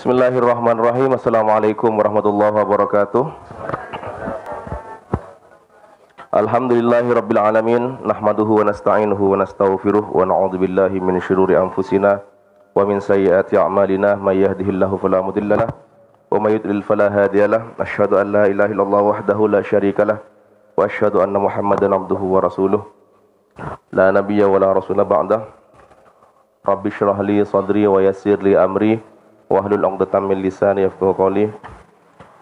Bismillahirrahmanirrahim. Assalamualaikum warahmatullahi wabarakatuh. Alhamdulillahirabbil alamin, nahmaduhu wa nasta'inuhu wa nastaghfiruh wa na'udzu billahi min syururi anfusina wa min sayyiati a'malina may yahdihillahu fala mudhillalah wa may yudlil fala hadiyalah. Asyhadu an la ilaha illallah wahdahu la syarikalah wa asyhadu anna Muhammadan abduhu wa rasuluh. La nabiyya wa la rasula ba'dah. Rabbi shrah li sadri wa yassir li amri wahlul 'uqdatam min lisani yafqahu qawli.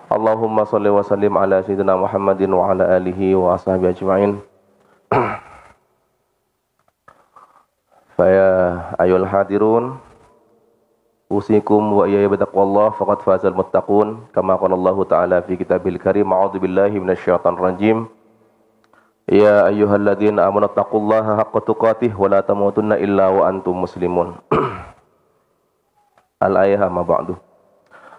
Allahumma shalli wa sallim ala sayyidina Muhammadin wa ala alihi wa ashabihi ajma'in. Fa ya ayyuhal hadirun, usikum wa iyaya bitaqwallah faqad fazal muttaqun, kama qala Allah ta'ala fi kitabil karim. A'udzu billahi minasyaitonir rajim. Ya ayyuhalladzina amanu taqullaha haqqa tuqatih wa la tamutunna illa wa antum muslimun. Al-ayah ma ba'du.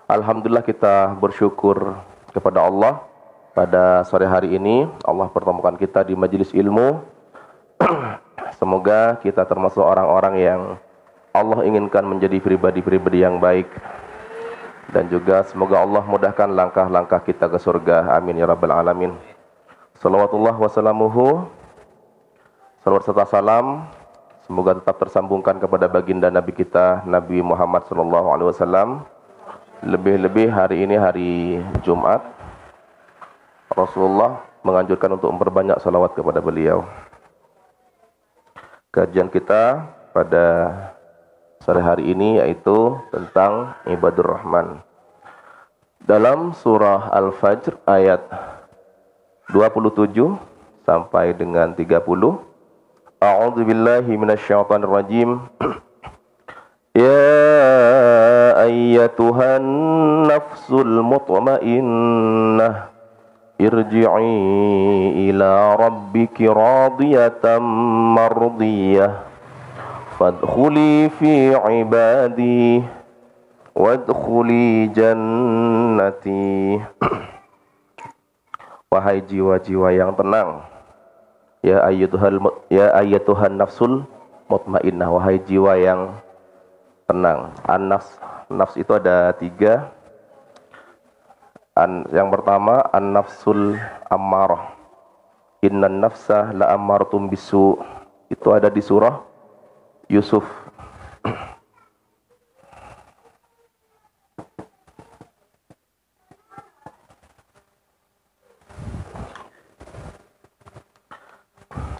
Alhamdulillah, kita bersyukur kepada Allah pada sore hari ini. Allah pertemukan kita di majelis ilmu. Semoga kita termasuk orang-orang yang Allah inginkan menjadi pribadi-pribadi yang baik. Dan juga semoga Allah mudahkan langkah-langkah kita ke surga. Amin ya rabbal alamin. Salawatullah wassalamuhu, salawat serta salam semoga tetap tersambungkan kepada baginda Nabi kita, Nabi Muhammad SAW. Lebih-lebih hari ini hari Jumat, Rasulullah menganjurkan untuk memperbanyak salawat kepada beliau. Kajian kita pada sore hari ini yaitu tentang ibadur rahman. Dalam surah Al-Fajr ayat 27 sampai dengan 30. A'udzu billahi minasyaitonir rajim. Ya ayyatuhan nafsul mutmainnah, irji'i ila rabbiki radiyatan mardiyah, fadkhuli fi ibadi wadkhuli jannati. Wahai jiwa-jiwa yang tenang, ya ayyatuhan nafsul mutmainnah, wahai jiwa yang tenang. Nafs itu ada 3. Yang pertama an-nafsul ammarah. Innan nafsa la ammartum bisu. Itu ada di surah Yusuf.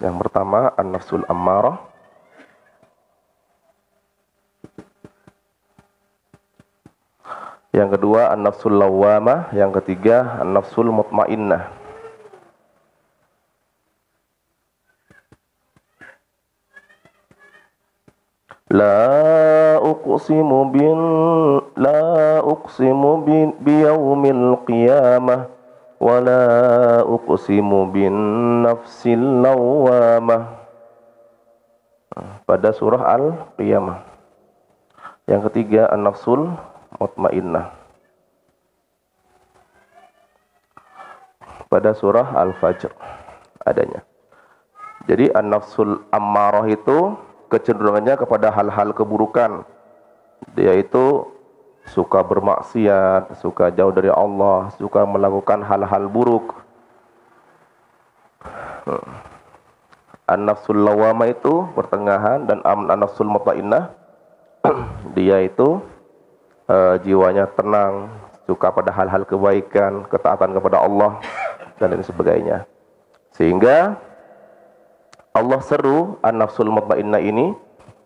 Yang pertama an-nafsul ammarah. Yang kedua an-nafsul lawwamah. Yang ketiga an-nafsul mutmainnah. La uqsimu biyaumil qiyamah wa la uqsimu bin nafsil lawwamah. Pada surah Al-Qiyamah. Yang ketiga an-nafsul mutmainnah pada surah Al-Fajr adanya. Jadi an-nafsul ammarah itu kecenderungannya kepada hal-hal keburukan. Dia itu suka bermaksiat, suka jauh dari Allah, suka melakukan hal-hal buruk. An-nafsul lawwamah itu pertengahan, dan an-nafsul mutmainnah dia itu jiwanya tenang, suka pada hal-hal kebaikan, ketaatan kepada Allah dan lain sebagainya. Sehingga Allah seru an-nafsul mutmainnah ini,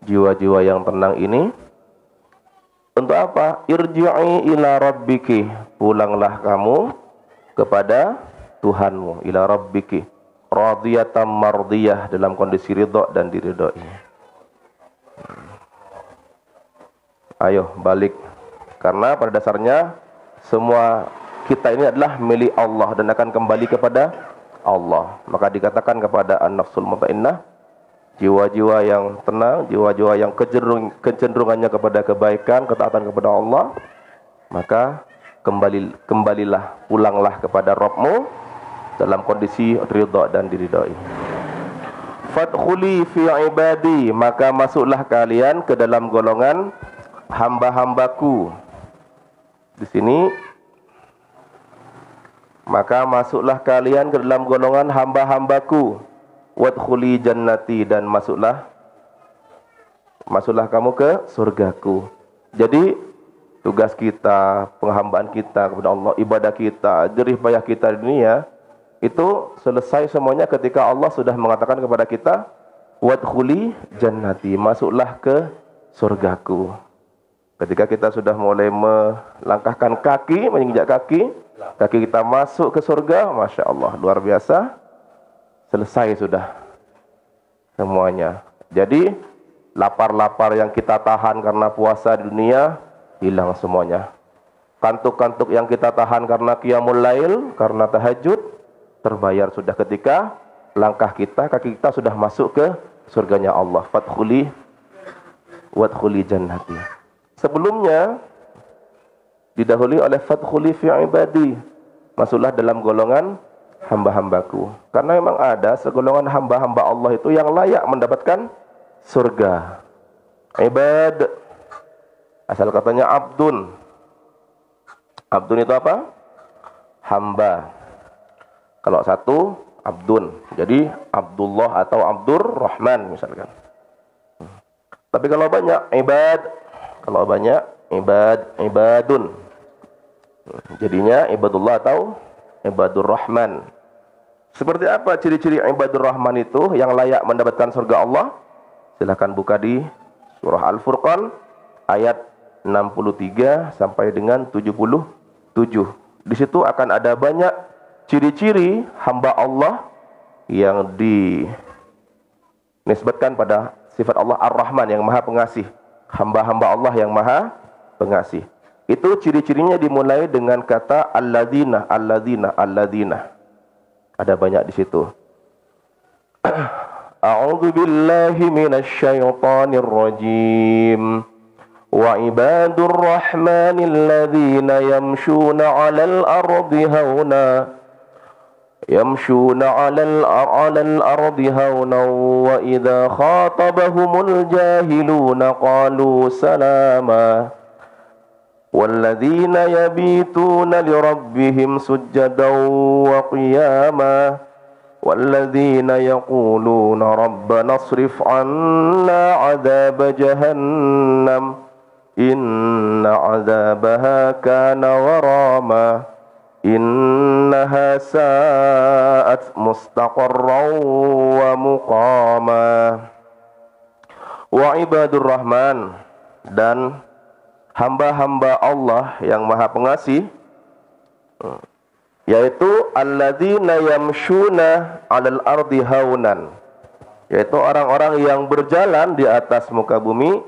jiwa-jiwa yang tenang ini, untuk apa? Irji'i ila rabbiki, pulanglah kamu kepada Tuhanmu, ila rabbiki radiyatan mardiyah, dalam kondisi ridha dan diridhoi. Ayo balik. Karena pada dasarnya semua kita ini adalah milik Allah dan akan kembali kepada Allah. Maka dikatakan kepada an-nafsul mutmainnah, jiwa-jiwa yang tenang, jiwa-jiwa yang kecenderungannya kepada kebaikan, ketaatan kepada Allah, maka kembalilah, pulanglah kepada Rabbmu dalam kondisi ridha dan diridhai. Fadkhuli fi ibadi, maka masuklah kalian ke dalam golongan hamba-hambaku. di sini, maka masuklah kalian ke dalam golongan hamba-hambaku, wadkhuli jannati, dan masuklah kamu ke surgaku. Jadi tugas kita, penghambaan kita kepada Allah, ibadah kita, jerih payah kita di dunia, itu selesai semuanya ketika Allah sudah mengatakan kepada kita, wadkhuli jannati, masuklah ke surgaku. Ketika kita sudah mulai melangkahkan kaki, menginjak kaki kita masuk ke surga, Masya Allah, luar biasa, selesai sudah semuanya. Jadi lapar-lapar yang kita tahan karena puasa di dunia, hilang semuanya. Kantuk-kantuk yang kita tahan karena qiyamul lail, karena tahajud, terbayar sudah ketika langkah kita, kaki kita sudah masuk ke surganya Allah. Wadkhuli jannati. Sebelumnya didahului oleh fadkhuli fi ibadi, masuklah dalam golongan hamba-hambaku. Karena memang ada segolongan hamba-hamba Allah itu yang layak mendapatkan surga. Ibad, asal katanya abdun. Abdun itu apa? Hamba. Kalau satu, abdun. Jadi Abdullah atau Abdur Rahman misalkan. Tapi kalau banyak, ibad. Kalau banyak, ibadun. Jadinya ibadullah atau ibadur Rahman. Seperti apa ciri-ciri ibadur Rahman itu yang layak mendapatkan surga Allah? Silahkan buka di surah Al-Furqan ayat 63 sampai dengan 77. Di situ akan ada banyak ciri-ciri hamba Allah yang dinisbatkan pada sifat Allah Ar-Rahman, yang Maha Pengasih. Hamba-hamba Allah yang Maha Pengasih. Itu ciri-cirinya dimulai dengan kata alladzina, alladzina, alladzina. Ada banyak di situ. A'udzu billahi minasy syaithanir rajim. Wa ibadur rahmanil ladzina yamshuna 'alal ardi hauna. يمشون على الأرض هونا وإذا خاطبهم الجاهلون قالوا سلاما والذين يبيتون لربهم سجدا وقياما والذين يقولون ربنا اصرف عنا عذاب جهنم إن عذابها كان غراما Innaha sa'at mustaqarran wa muqama. Wa ibadur rahman, dan hamba-hamba Allah yang Maha Pengasih, yaitu alladzina yamshuna 'alal ardi haunan, yaitu orang-orang yang berjalan di atas muka bumi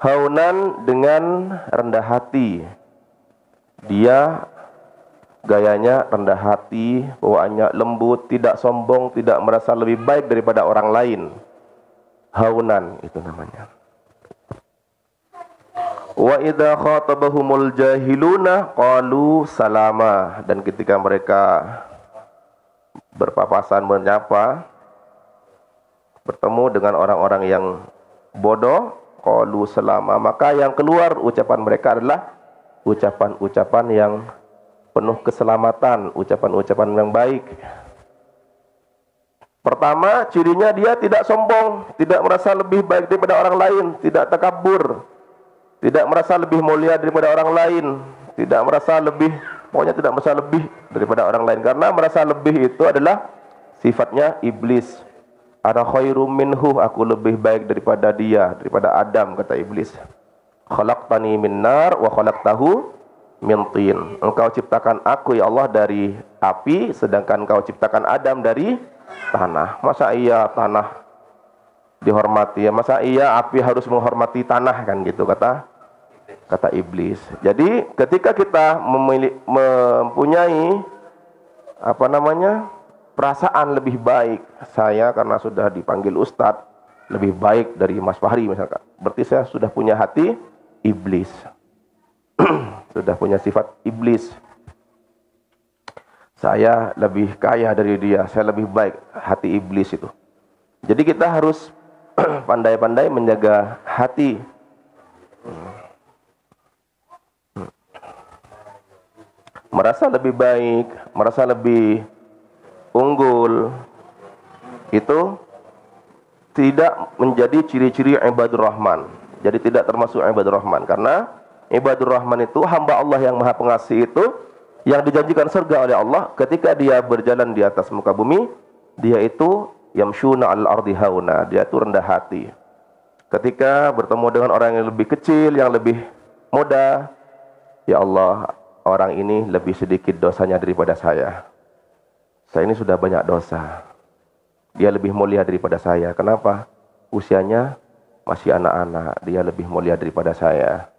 haunan, dengan rendah hati. Dia gayanya rendah hati, bawaannya lembut, tidak sombong, tidak merasa lebih baik daripada orang lain. Haunan itu namanya. Wa idza khatabahumul jahiluna qalu salama, dan ketika mereka berpapasan menyapa, bertemu dengan orang-orang yang bodoh, qalu salama, maka yang keluar ucapan mereka adalah ucapan-ucapan yang penuh keselamatan, ucapan-ucapan yang baik. Pertama, cirinya dia tidak sombong, tidak merasa lebih baik daripada orang lain, tidak takabur, tidak merasa lebih mulia daripada orang lain, tidak merasa lebih, pokoknya tidak merasa lebih daripada orang lain. Karena merasa lebih itu adalah sifatnya iblis. Ana khairum minhu, aku lebih baik daripada dia, daripada Adam, kata iblis. Khalaqtani min nar wa khalaqtahu min tin. Engkau ciptakan aku ya Allah dari api, sedangkan engkau ciptakan Adam dari tanah. Masa iya tanah dihormati? Masa iya api harus menghormati tanah, kan gitu kata iblis. Jadi ketika kita mempunyai perasaan lebih baik, saya karena sudah dipanggil ustadz lebih baik dari Mas Fahri misalkan, berarti saya sudah punya hati iblis. Sudah punya sifat iblis. Saya lebih kaya dari dia, saya lebih baik, hati iblis itu. Jadi kita harus pandai-pandai menjaga hati. merasa lebih baik, merasa lebih unggul, itu tidak menjadi ciri-ciri ibadur rahman. Jadi tidak termasuk ibadur rahman, karena ibadur rahman itu hamba Allah yang maha pengasih itu, yang dijanjikan surga oleh Allah ketika dia berjalan di atas muka bumi, dia itu yamshuna al-ardi hauna, dia itu rendah hati. Ketika bertemu dengan orang yang lebih kecil, yang lebih muda, ya Allah, orang ini lebih sedikit dosanya daripada saya. Saya ini sudah banyak dosa. Dia lebih mulia daripada saya. Kenapa? Usianya masih anak-anak. Dia lebih mulia daripada saya.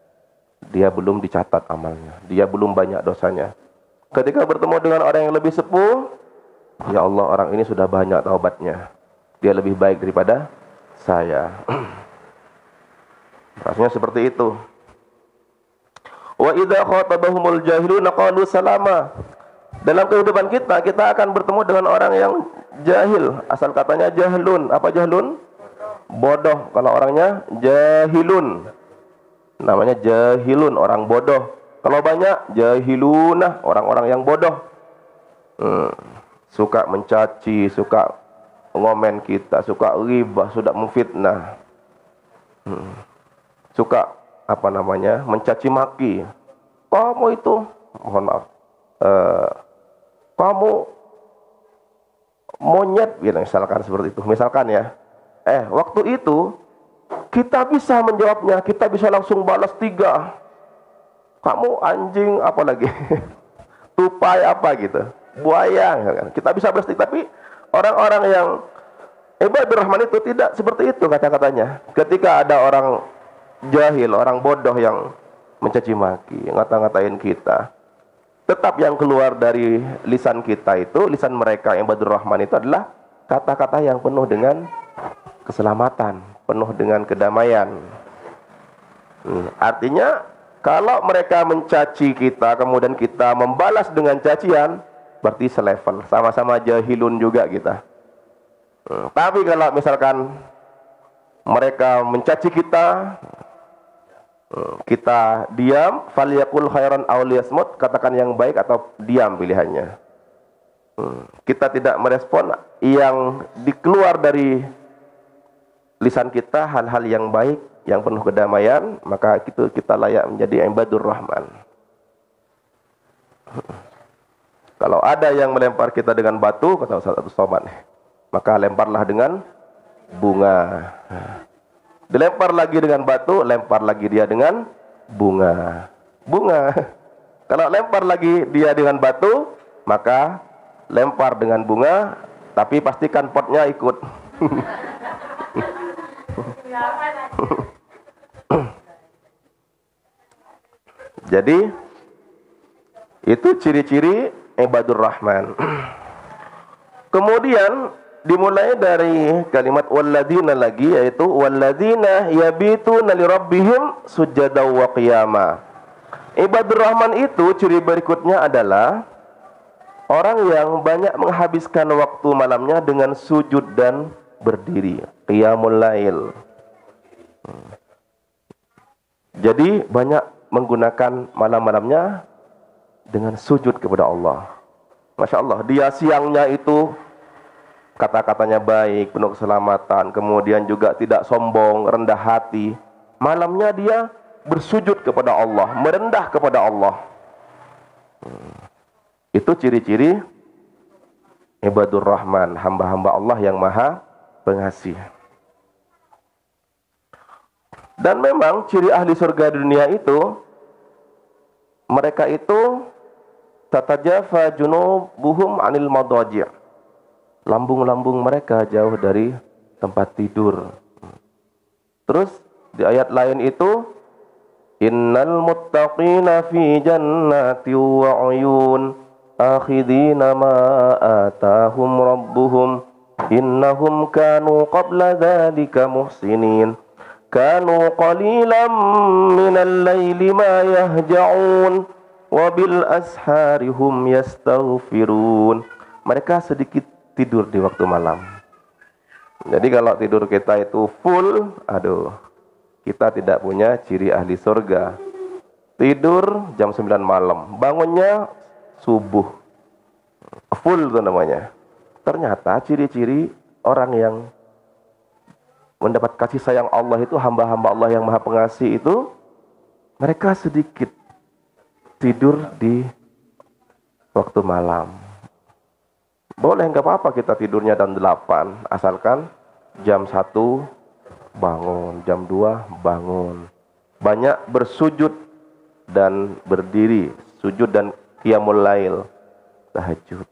Dia belum dicatat amalnya. Dia belum banyak dosanya. Ketika bertemu dengan orang yang lebih sepuh, ya Allah, orang ini sudah banyak taubatnya. Dia lebih baik daripada saya. Rasanya seperti itu. Wa idza khatabahumul jahiluna qalu salama. Dalam kehidupan kita, kita akan bertemu dengan orang yang jahil. Asal katanya jahlun. Apa jahlun? Bodoh. Kalau orangnya jahilun, namanya jahilun, orang bodoh. Kalau banyak jahilunah, orang-orang yang bodoh. Suka mencaci, suka ngomen kita, suka ghibah, sudah memfitnah. Suka mencaci maki. Kamu itu, mohon maaf, kamu monyet, gitu, misalkan seperti itu. Misalkan ya, waktu itu kita bisa menjawabnya, kita bisa langsung balas 3. Kamu anjing, apa lagi? Tupai apa gitu, buaya. Kita bisa balas 3, tapi orang-orang yang ibadur rahman itu tidak seperti itu kata-katanya. Ketika ada orang jahil, orang bodoh yang mencaci maki, ngata-ngatain kita, tetap yang keluar dari lisan kita itu, lisan mereka yang ibadur rahman itu adalah kata-kata yang penuh dengan keselamatan, penuh dengan kedamaian. Artinya kalau mereka mencaci kita, kemudian kita membalas dengan cacian, berarti selevel, sama-sama jahilun juga kita. Tapi kalau misalkan mereka mencaci kita, kita diam, falyakul khairan aw liyasmut, katakan yang baik atau diam pilihannya. Kita tidak merespon yang dikeluar dari lisan kita, hal-hal yang baik, yang penuh kedamaian, maka itu kita layak menjadi ibadur rahman. Kalau ada yang melempar kita dengan batu, kata Ustaz Abdul Somad, maka lemparlah dengan bunga. Dilempar lagi dengan batu, lempar lagi dia dengan bunga. Bunga. Kalau lempar lagi dia dengan batu, maka lempar dengan bunga, tapi pastikan potnya ikut. Jadi itu ciri-ciri ibadur rahman. Kemudian dimulai dari kalimat walladzina lagi, yaitu walladzina yabituna lirabbihim sujada wa qiyama. Ibadur rahman itu ciri berikutnya adalah orang yang banyak menghabiskan waktu malamnya dengan sujud dan berdiri, qiyamul lail. Jadi banyak menggunakan malam-malamnya dengan sujud kepada Allah. Masya Allah, dia siangnya itu kata-katanya baik, penuh keselamatan, kemudian juga tidak sombong, rendah hati. Malamnya dia bersujud kepada Allah, merendah kepada Allah. Itu ciri-ciri ibadur rahman, hamba-hamba Allah yang maha pengasih. Dan memang ciri ahli surga dunia itu, mereka itu tatajafa junubuhum anil madaji'. Lambung-lambung mereka jauh dari tempat tidur. Terus di ayat lain itu, innal muttaqina fi jannati wa 'uyun akhidina ma atahum rabbuhum innahum kanu qabla dzalika muhsinin kanu qalilan minal laili ma yahja'un wa bil ashari hum yastaghfirun. Mereka sedikit tidur di waktu malam. Jadi kalau tidur kita itu full, kita tidak punya ciri ahli surga. Tidur jam 9 malam, bangunnya subuh. Full itu namanya. Ternyata ciri-ciri orang yang mendapat kasih sayang Allah itu, hamba-hamba Allah yang maha pengasih itu, mereka sedikit tidur di waktu malam. Boleh, nggak apa-apa kita tidurnya jam 8, asalkan jam 1 bangun, jam 2 bangun. Banyak bersujud dan berdiri, sujud dan qiyamul lail, tahajud.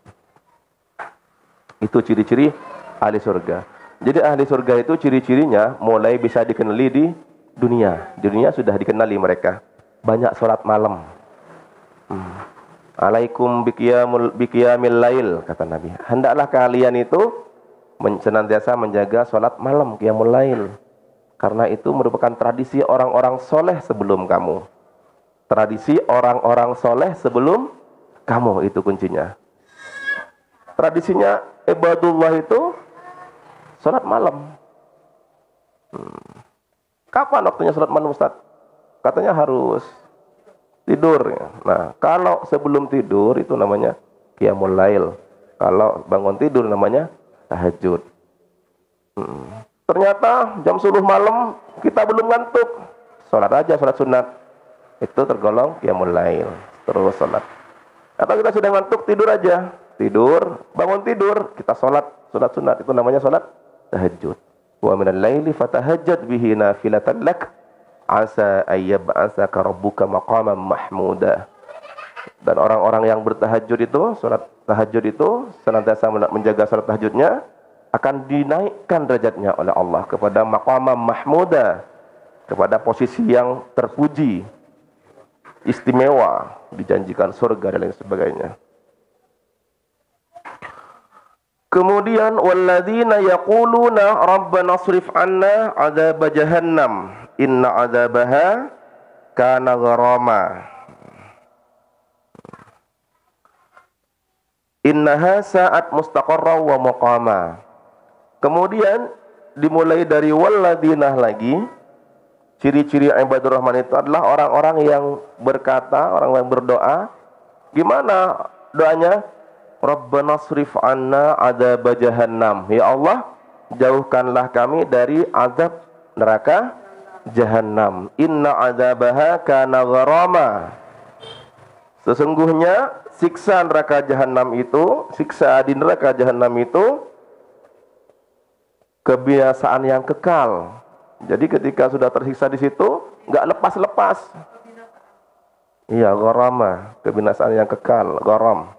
Itu ciri-ciri ahli surga. Jadi ahli surga itu ciri-cirinya mulai bisa dikenali di dunia. Di dunia sudah dikenali mereka. Banyak sholat malam. Alaikum biqiyamil lail, kata Nabi. Hendaklah kalian itu senantiasa menjaga sholat malam, qiyamul lail. Karena itu merupakan tradisi orang-orang soleh sebelum kamu. Tradisi orang-orang soleh sebelum kamu, itu kuncinya. Tradisinya ibadullah itu sholat malam. Kapan waktunya sholat malam, Ustaz? Katanya harus tidur. Nah, kalau sebelum tidur itu namanya qiyamul lail. Kalau bangun tidur namanya tahajud. Ternyata jam 10 malam kita belum ngantuk. Sholat aja, sholat sunat. Itu tergolong qiyamul lail. Terus sholat. Atau kita sudah ngantuk, tidur aja. Tidur, bangun tidur, kita sholat sunat. Itu namanya sholat tahajud. Wa minal laili fatahajjad bihi nafilatan lak asa ayyab'atsaka rabbuka maqaman mahmuda. Dan orang-orang yang bertahajud itu, salat tahajud itu senantiasa menjaga salat tahajudnya, akan dinaikkan derajatnya oleh Allah kepada maqaman mahmuda, kepada posisi yang terpuji, istimewa, dijanjikan surga dan lain sebagainya. Kemudian walladzina yaquluna rabbana shrif 'anna 'adzab jahannam inna 'adzabaha kana gharama innaha sa'at mustaqarra wa muqama. Kemudian dimulai dari walladzina lagi. Ciri-ciri ibadur rahman itu adalah orang-orang yang berkata, orang yang berdoa. Gimana doanya? Rabbana shrif 'anna 'adzab jahannam. Ya Allah, jauhkanlah kami dari azab neraka jahannam. Inna 'adzabaha kana gharama. Sesungguhnya siksa neraka jahannam itu, siksa di neraka jahannam itu kebiasaan yang kekal. Jadi ketika sudah tersiksa di situ, enggak lepas-lepas. Iya, gharama, kebinasaan yang kekal, gharam.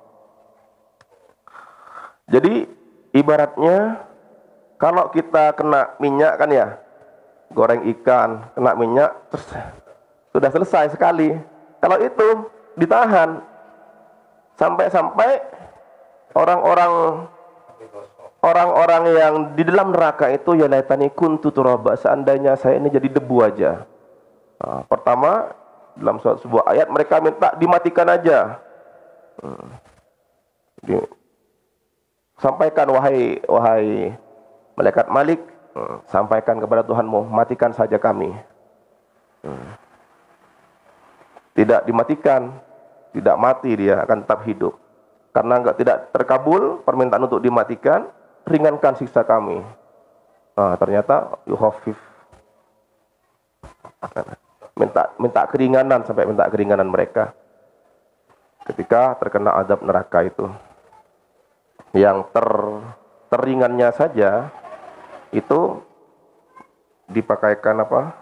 Jadi ibaratnya kalau kita kena minyak kan ya, goreng ikan, kena minyak, terus sudah selesai sekali. Kalau itu ditahan sampai-sampai orang-orang yang di dalam neraka itu, ya laitani kuntu turaba, seandainya saya ini jadi debu aja. Nah, pertama dalam sebuah ayat mereka minta dimatikan aja. Sampaikan wahai malaikat Malik, sampaikan kepada Tuhanmu, matikan saja kami. Tidak dimatikan, tidak mati, dia akan tetap hidup. Karena tidak terkabul permintaan untuk dimatikan, ringankan siksa kami. Nah, ternyata yukhafif, minta keringanan, sampai minta keringanan mereka ketika terkena azab neraka itu. Yang teringannya saja itu dipakaikan apa?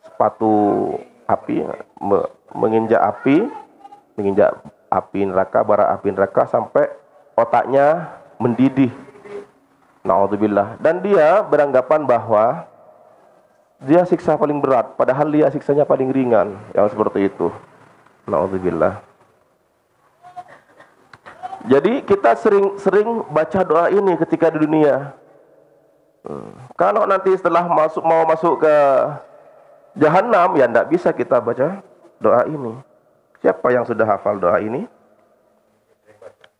Sepatu api, menginjak api neraka, bara api neraka sampai otaknya mendidih. Na'udzubillah. Dan dia beranggapan bahwa dia siksa paling berat, padahal dia siksanya paling ringan, yang seperti itu. Na'udzubillah. Jadi kita sering baca doa ini ketika di dunia. Kalau nanti setelah mau masuk ke Jahannam, ya tidak bisa kita baca doa ini. Siapa yang sudah hafal doa ini?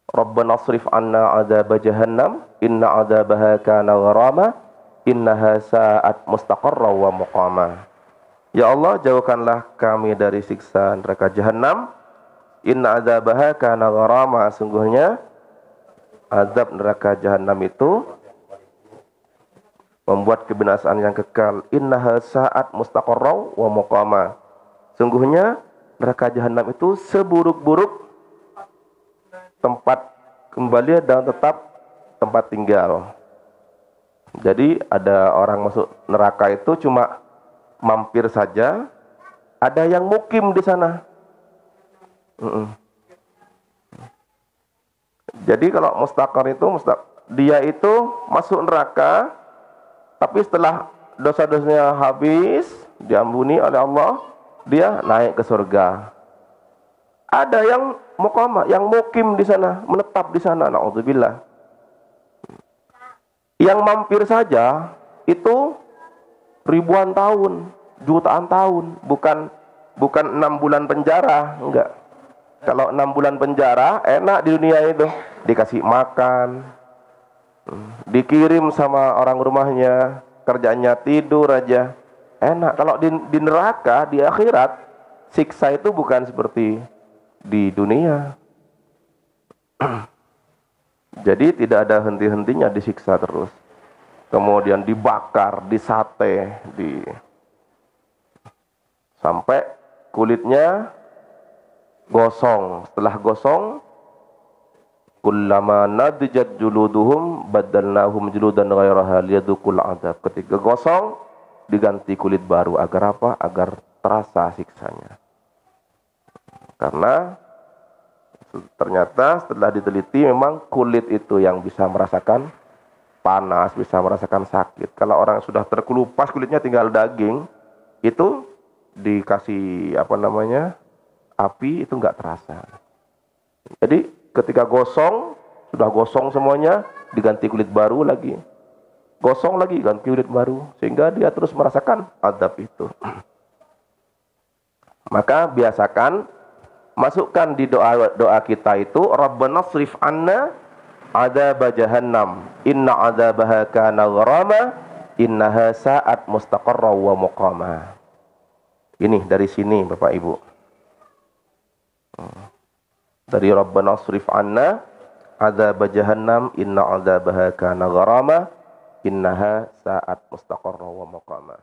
Rabbana shrif 'anna 'adzab jahannam inna 'adzabaha kana gharama innaha sa'at mustaqarra wa muqama. Ya Allah, jauhkanlah kami dari siksa neraka Jahannam, Inna adzabaha kana gharama. Sungguhnya azab neraka jahanam itu membuat kebinasaan yang kekal. Innaha sa'at mustaqarra wa muqama. Sungguhnya neraka jahanam itu seburuk-buruk tempat kembali dan tetap tempat tinggal. Jadi ada orang masuk neraka itu cuma mampir saja, ada yang mukim di sana. Jadi kalau mustaqar itu dia itu masuk neraka, tapi setelah dosa-dosanya habis diampuni oleh Allah, dia naik ke surga. Ada yang muqamah, yang mukim di sana, menetap di sana, naudzubillah. Yang mampir saja itu ribuan tahun, jutaan tahun, bukan 6 bulan penjara, enggak. Kalau 6 bulan penjara enak di dunia itu, dikasih makan, dikirim sama orang rumahnya, kerjanya tidur aja, enak. Kalau di neraka, di akhirat, siksa itu bukan seperti di dunia. Jadi tidak ada henti-hentinya disiksa terus. Kemudian dibakar, disate, sampai kulitnya gosong. Setelah gosong, kullama nadjat juluduhum badalnahum juludan ghairaha liyadukul adab. Ketika gosong, diganti kulit baru. Agar apa? Agar terasa siksanya. Karena ternyata setelah diteliti memang kulit itu yang bisa merasakan panas, bisa merasakan sakit. Kalau orang sudah terkelupas kulitnya tinggal daging, itu dikasih api itu nggak terasa. Jadi ketika gosong, sudah gosong semuanya, diganti kulit baru lagi. Gosong lagi, ganti kulit baru. Sehingga dia terus merasakan azab itu. Maka biasakan, masukkan di doa kita itu, Rabbana srif anna adzab jahannam. Inna adzabaha kana gharama. Innaha sa'at mustaqarra wa muqama. Ini dari sini Bapak Ibu. Dari Rabbana srif anna adzab jahannam. Inna adzabaha kana gharama. Innaha sa'at mustaqarra wa muqama.